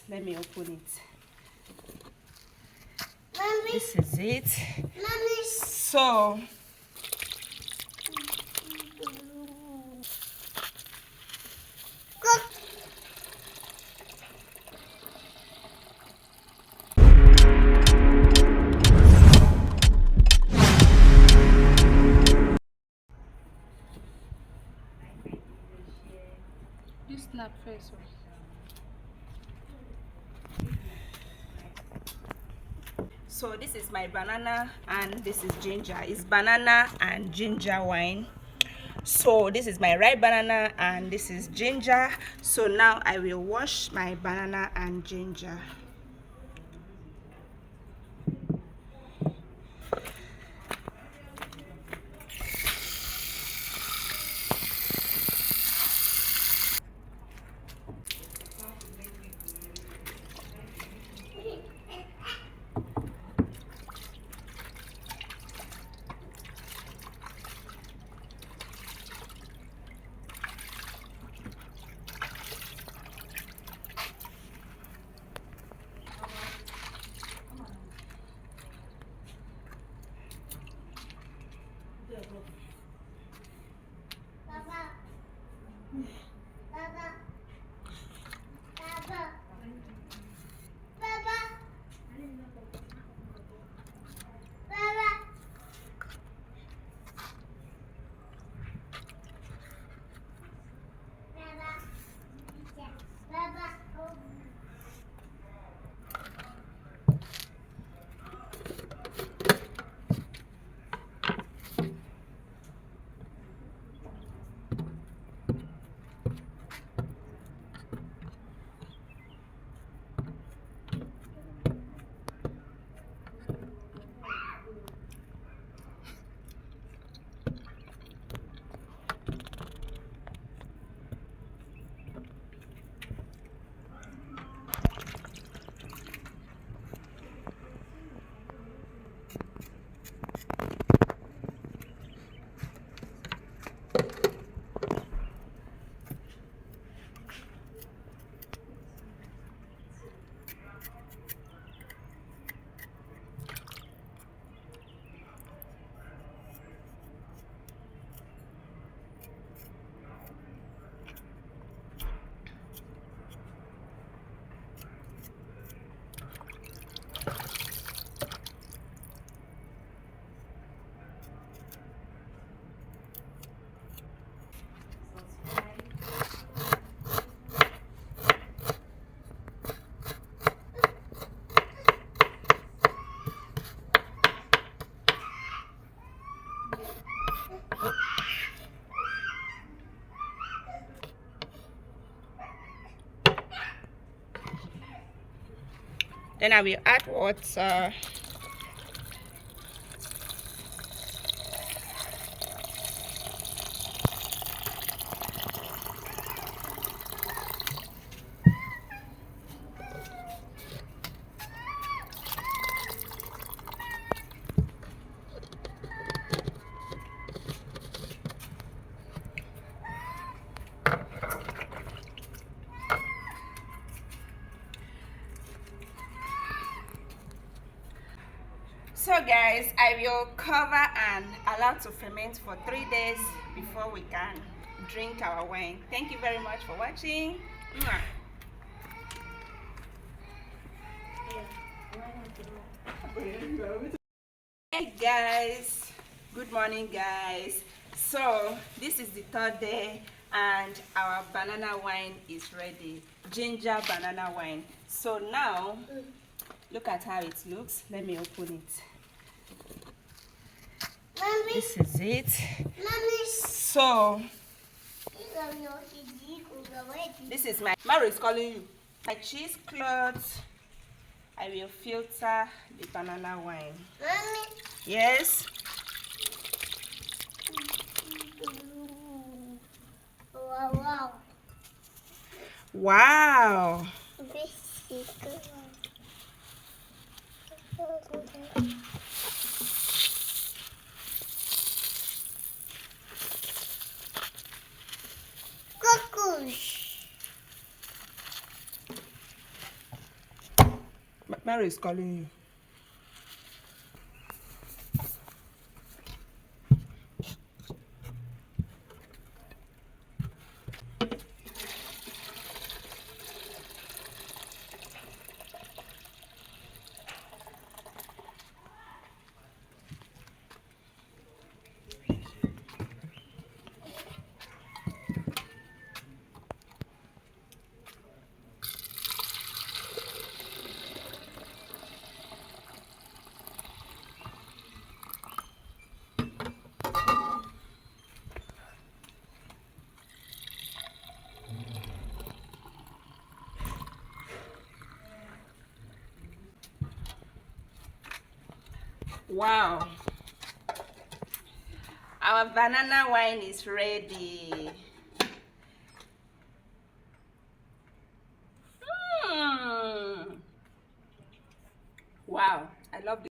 Let me open it. Mommy, This is it. Mommy. So Cook. You snap first. So this is my banana and this is ginger. It's banana and ginger wine. So this is my ripe banana and this is ginger. So now I will wash my banana and ginger. Baba. Baba. Baba. Baba. Baba. Baba. Baba. Then I will add water. So guys, I will cover and allow to ferment for 3 days before we can drink our wine. Thank you very much for watching. Mwah. Hey guys, good morning guys. So this is the 3rd day and our banana wine is ready. Ginger banana wine. So now look at how it looks. Let me open it. Mommy. This is it. Mommy. So Mommy. this is my Maro is calling you. My cheesecloth. I will filter the banana wine. Yes. Wow. Wow. Cuckoosh. Mary is calling you. Wow, our banana wine is ready. Wow, I love